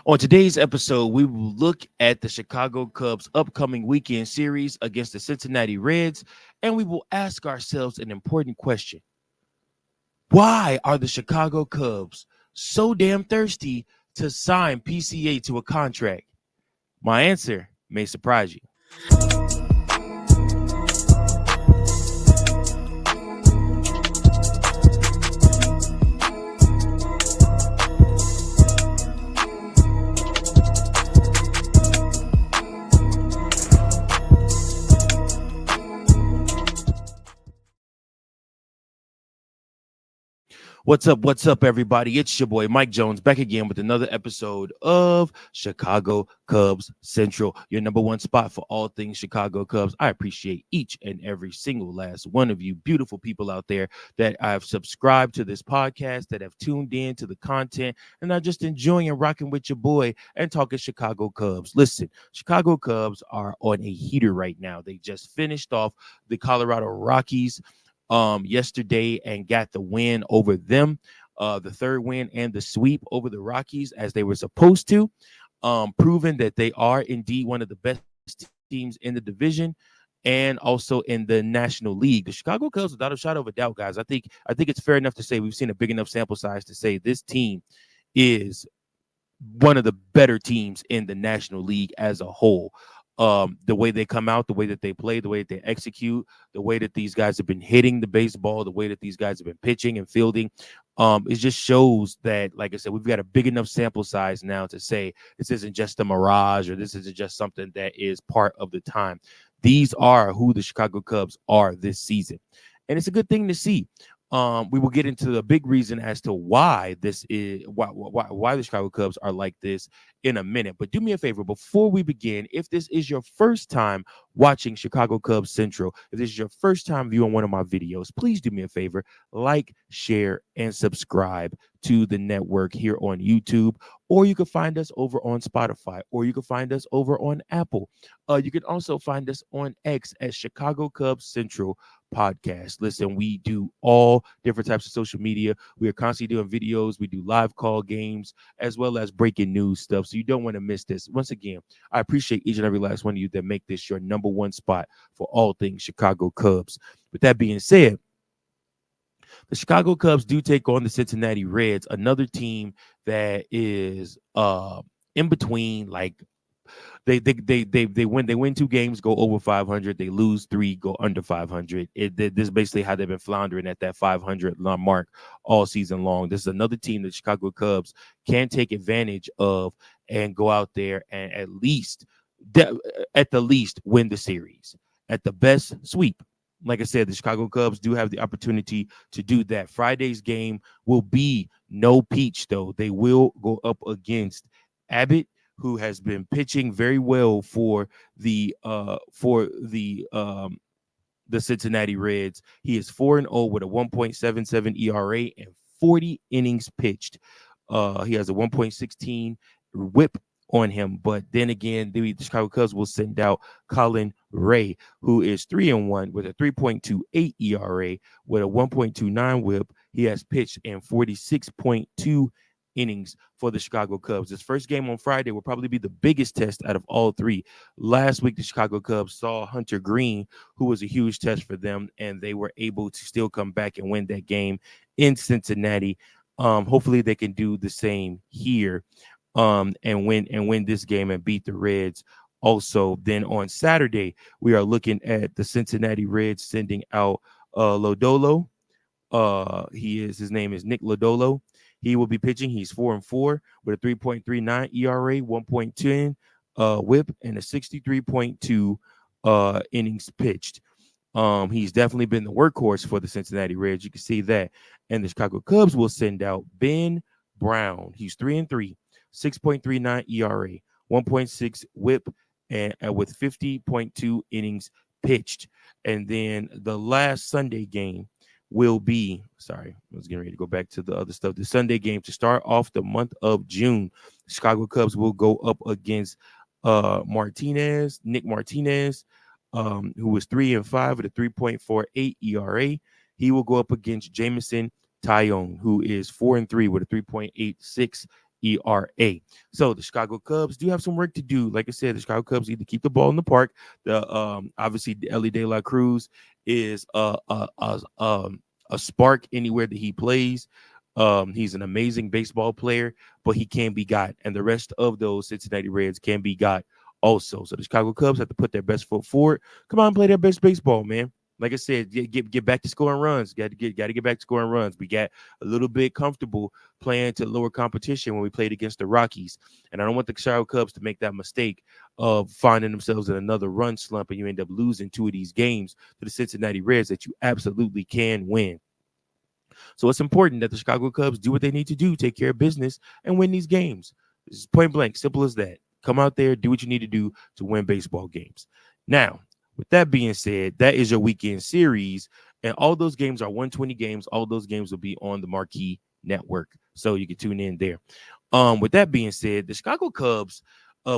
On today's episode, we will look at the Chicago Cubs' upcoming weekend series against the Cincinnati Reds, and we will ask ourselves an important question. Why are the Chicago Cubs so damn thirsty to sign PCA to a contract? My answer may surprise you. What's up, everybody? It's your boy Mike Jones back again with another episode of Chicago Cubs Central, your number one spot for all things Chicago Cubs. I appreciate each and every single last one of you beautiful people out there that have subscribed to this podcast, that have tuned in to the content, and are just enjoying and rocking with your boy and talking Chicago Cubs. Listen, Chicago Cubs are on a heater right now. They just finished off the Colorado Rockies yesterday and got the win over them, the third win and the sweep over the Rockies as they were supposed to, proving that they are indeed one of the best teams in the division and also in the National League. The Chicago Cubs, without a shadow of a doubt, guys, I think it's fair enough to say we've seen a big enough sample size to say this team is one of the better teams in the National League as a whole. The way they come out, the way that they play, the way that they execute, the way that these guys have been hitting the baseball, the way that these guys have been pitching and fielding, it just shows that, like I said, we've got a big enough sample size now to say this isn't just a mirage or this isn't just something that is part of the time. These are who the Chicago Cubs are this season, and it's a good thing to see. We will get into the big reason as to why this is why the Chicago Cubs are like this in a minute. But do me a favor before we begin. If this is your first time watching Chicago Cubs Central, if this is your first time viewing one of my videos, please do me a favor, like, share, and subscribe to the network here on YouTube, or you can find us over on Spotify, or you can find us over on Apple. You can also find us on X at Chicago Cubs Central Podcast. Listen, we do all different types of social media. We are constantly doing videos. We do live call games as well as breaking news stuff. So you don't want to miss this. Once again, I appreciate each and every last one of you that make this your number one spot for all things Chicago Cubs. With that being said, the Chicago Cubs do take on the Cincinnati Reds, another team that is in between. Like they win two games, go over 500. They lose three, go under 500. This is basically how they've been floundering at that 500 mark all season long. This is another team that Chicago Cubs can take advantage of and go out there and at the least win the series. At the best, sweep. Like I said, the Chicago Cubs do have the opportunity to do that. Friday's game will be no peach, though. They will go up against Abbott, who has been pitching very well for the Cincinnati Reds. He is 4-0 with a 1.77 ERA and 40 innings pitched. He has a 1.16 whip on him, but then again, the Chicago Cubs will send out Colin Ray, who is 3-1 with a 3.28 ERA with a 1.29 whip. He has pitched in 46.2 innings for the Chicago Cubs. This first game on Friday will probably be the biggest test out of all three. Last week, the Chicago Cubs saw Hunter Green, who was a huge test for them, and they were able to still come back and win that game in Cincinnati. Hopefully, they can do the same here and win this game and beat the Reds. Also, then on Saturday, we are looking at the Cincinnati Reds sending out Lodolo. His name is Nick Lodolo. He will be pitching. He's 4-4 with a 3.39 ERA, 1.10 whip, and a 63.2 innings pitched. He's definitely been the workhorse for the Cincinnati Reds. You can see that. And the Chicago Cubs will send out Ben Brown. He's 3-3, 6.39 ERA, 1.6 whip, and with 50.2 innings pitched. And then the last Sunday game will be, I was getting ready to go back to the other stuff. The Sunday game to start off the month of June, the Chicago Cubs will go up against Nick Martinez, who was 3-5 with a 3.48 ERA. He will go up against Jameson Tyone, who is 4-3 with a 3.86 ERA. So the Chicago Cubs do have some work to do. Like I said, the Chicago Cubs need to keep the ball in the park. The obviously Ellie De La Cruz is a spark anywhere that he plays. He's an amazing baseball player, but he can be got, and the rest of those Cincinnati Reds can be got also. So the Chicago Cubs have to put their best foot forward. Come on, play their best baseball, man. Like I said, get back to scoring runs. Got to get back to scoring runs. We got a little bit comfortable playing to lower competition when we played against the Rockies, and I don't want the Chicago Cubs to make that mistake of finding themselves in another run slump, and you end up losing 2 of these games to the Cincinnati Reds that you absolutely can win. So it's important that the Chicago Cubs do what they need to do, take care of business, and win these games. It's point blank, simple as that. Come out there, do what you need to do to win baseball games. Now, with that being said, that is your weekend series, and all those games are 120 games. All those games will be on the Marquee Network, so you can tune in there. With that being said, the Chicago Cubs,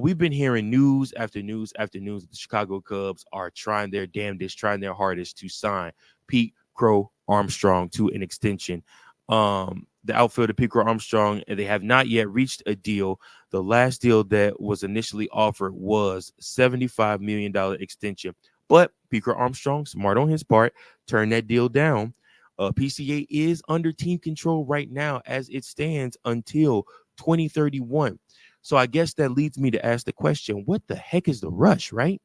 we've been hearing news after news after news that the Chicago Cubs are trying their damnedest, trying their hardest to sign Pete Crow-Armstrong to an extension. The outfielder Pete Crow-Armstrong, and they have not yet reached a deal. The last deal that was initially offered was $75 million extension. But Pete Crow-Armstrong, smart on his part, turned that deal down. PCA is under team control right now as it stands until 2031. So I guess that leads me to ask the question, what the heck is the rush, right?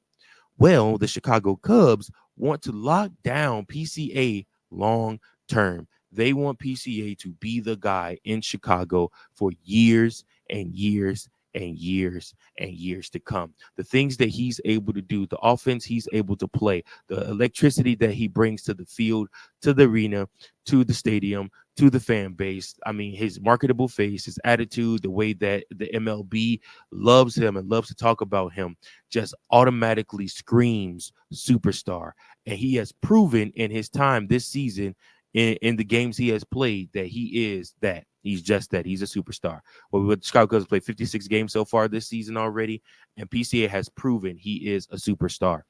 Well, the Chicago Cubs want to lock down PCA long term. They want PCA to be the guy in Chicago for years and years and years and years to come. The things that he's able to do, the offense he's able to play, the electricity that he brings to the field, to the arena, to the stadium, to the fan base. I mean, his marketable face, his attitude, the way that the MLB loves him and loves to talk about him just automatically screams superstar. And he has proven in his time this season in the games he has played that he is that. He's just that. He's a superstar. Well, with Chicago Cubs played 56 games so far this season already, and PCA has proven he is a superstar.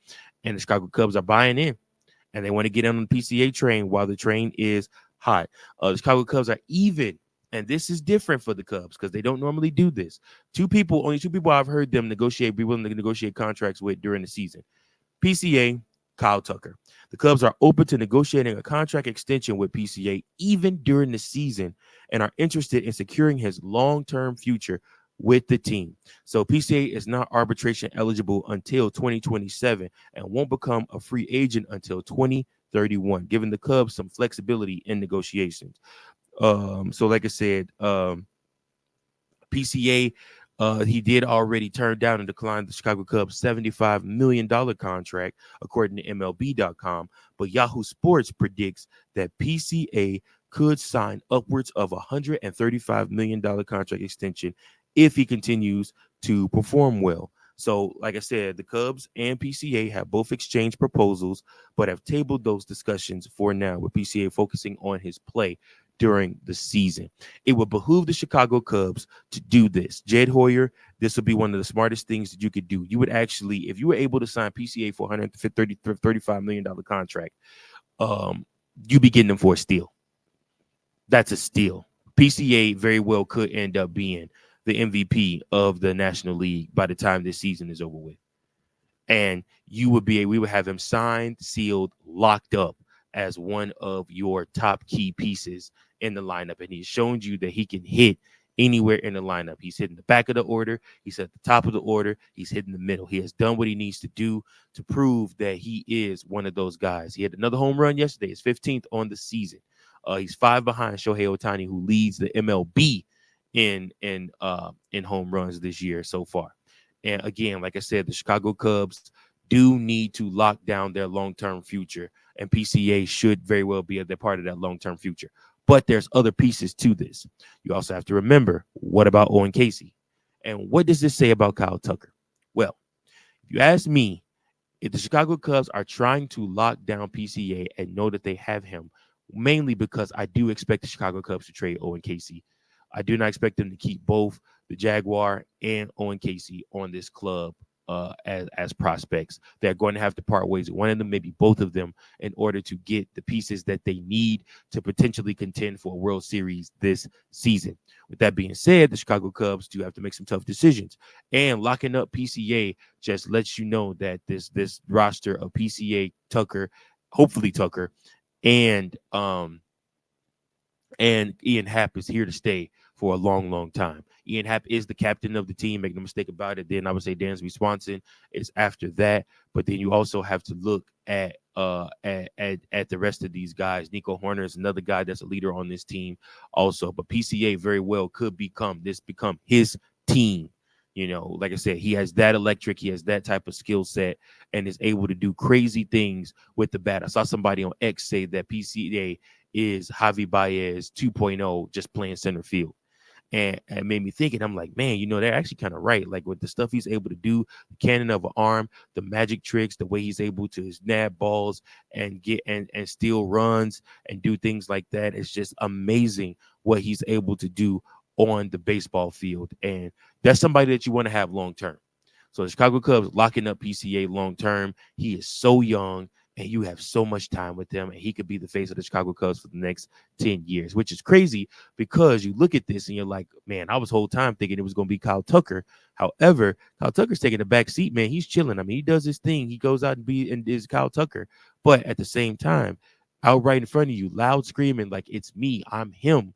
And the Chicago Cubs are buying in, and they want to get on the PCA train while the train is hot. The Chicago Cubs are even, and this is different for the Cubs because they don't normally do this. Only two people I've heard them be willing to negotiate contracts with during the season. PCA, Kyle Tucker. The Cubs are open to negotiating a contract extension with PCA even during the season and are interested in securing his long-term future with the team. So PCA is not arbitration eligible until 2027 and won't become a free agent until 2031, giving the Cubs some flexibility in negotiations. So like I said, PCA, he did already turn down and decline the Chicago Cubs $75 million contract, according to MLB.com. But Yahoo Sports predicts that PCA could sign upwards of $135 million contract extension if he continues to perform well. So, like I said, the Cubs and PCA have both exchanged proposals, but have tabled those discussions for now, with PCA focusing on his play during the season. It would behoove the Chicago Cubs to do this. Jed Hoyer, this would be one of the smartest things that you could do. You would actually, if you were able to sign PCA for $135 million contract, you'd be getting them for a steal. That's a steal. PCA very well could end up being the MVP of the National League by the time this season is over with. And we would have him signed, sealed, locked up as one of your top key pieces in the lineup. And he's shown you that he can hit anywhere in the lineup. He's hitting the back of the order. He's at the top of the order. He's hitting the middle. He has done what he needs to do to prove that he is one of those guys. He had another home run yesterday, his 15th on the season. He's 5 behind Shohei Ohtani, who leads the MLB in home runs this year so far. And again, like I said, the Chicago Cubs do need to lock down their long-term future, and PCA should very well be a part of that long-term future. But there's other pieces to this. You also have to remember, what about Owen Caissie? And what does this say about Kyle Tucker? Well, if you ask me, if the Chicago Cubs are trying to lock down PCA and know that they have him, mainly because I do expect the Chicago Cubs to trade Owen Caissie. I do not expect them to keep both the Jaguar and Owen Caissie on this club as prospects. They're going to have to part ways with one of them, maybe both of them, in order to get the pieces that they need to potentially contend for a World Series this season. With that being said, the Chicago Cubs do have to make some tough decisions, and locking up PCA just lets you know that this roster of PCA, Tucker, hopefully Tucker, and Ian Happ is here to stay for a long, long time. Ian Happ is the captain of the team. Make no mistake about it. Then I would say Dansby Swanson is after that. But then you also have to look at the rest of these guys. Nico Horner is another guy that's a leader on this team also. But PCA very well could become his team. You know, like I said, he has that electric, he has that type of skill set, and is able to do crazy things with the bat. I saw somebody on X say that PCA is Javi Baez 2.0 just playing center field. And it made me think, and I'm like, man, you know, they're actually kind of right. Like with the stuff he's able to do, the cannon of an arm, the magic tricks, the way he's able to nab balls and get and steal runs and do things like that. It's just amazing what he's able to do on the baseball field. And that's somebody that you want to have long term. So the Chicago Cubs locking up PCA long term. He is so young, and you have so much time with him, and he could be the face of the Chicago Cubs for the next 10 years, which is crazy because you look at this and you're like, man, I was whole time thinking it was going to be Kyle Tucker. However, Kyle Tucker's taking a back seat, man. He's chilling. I mean, he does his thing. He goes out and is Kyle Tucker. But at the same time, out right in front of you, loud screaming like, it's me, I'm him,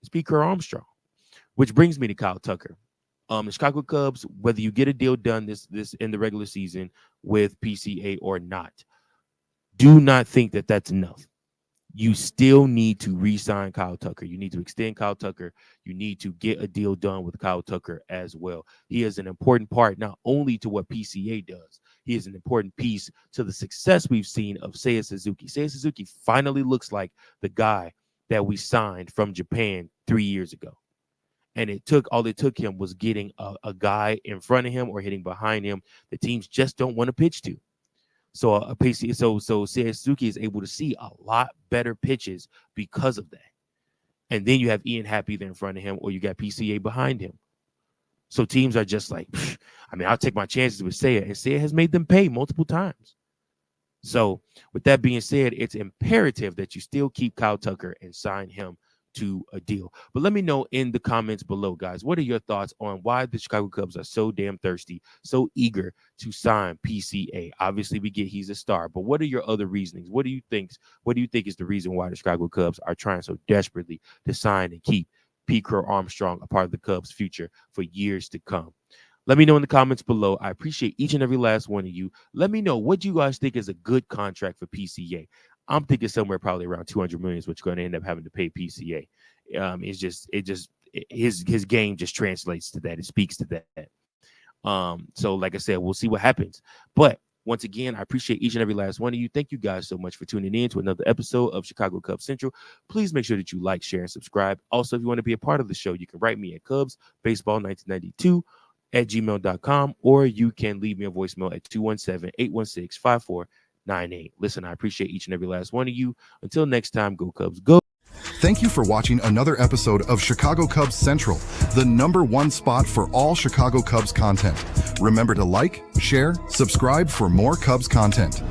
it's Pete Crow-Armstrong, which brings me to Kyle Tucker. The Chicago Cubs, whether you get a deal done this in the regular season with PCA or not, do not think that that's enough. You still need to re-sign Kyle Tucker. You need to extend Kyle Tucker. You need to get a deal done with Kyle Tucker as well. He is an important part not only to what PCA does, he is an important piece to the success we've seen of Seiya Suzuki. Seiya Suzuki finally looks like the guy that we signed from Japan 3 years ago. And all it took him was getting a guy in front of him or hitting behind him the teams just don't want to pitch to. So Seiya Suzuki is able to see a lot better pitches because of that. And then you have Ian Happ either in front of him or you got PCA behind him. So teams are just like, I mean, I'll take my chances with Seiya, and Seiya has made them pay multiple times. So with that being said, it's imperative that you still keep Kyle Tucker and sign him to a deal. But let me know in the comments below, guys, what are your thoughts on why the Chicago Cubs are so damn thirsty, so eager to sign PCA? Obviously, we get he's a star, but what are your other reasonings? What do you think is the reason why the Chicago Cubs are trying so desperately to sign and keep Pete Crow-Armstrong a part of the Cubs' future for years to come? Let me know in the comments below. I appreciate each and every last one of you. Let me know what you guys think is a good contract for PCA. I'm thinking somewhere probably around 200 million is what you're going to end up having to pay PCA. His game just translates to that. It speaks to that. So like I said, we'll see what happens. But once again, I appreciate each and every last one of you. Thank you guys so much for tuning in to another episode of Chicago Cubs Central. Please make sure that you like, share, and subscribe. Also, if you want to be a part of the show, you can write me at cubsbaseball1992@gmail.com, or you can leave me a voicemail at 217-816-5498. Listen, I appreciate each and every last one of you. Until next time, go Cubs, go. Thank you for watching another episode of Chicago Cubs Central, the #1 spot for all Chicago Cubs content. Remember to like, share, subscribe for more Cubs content.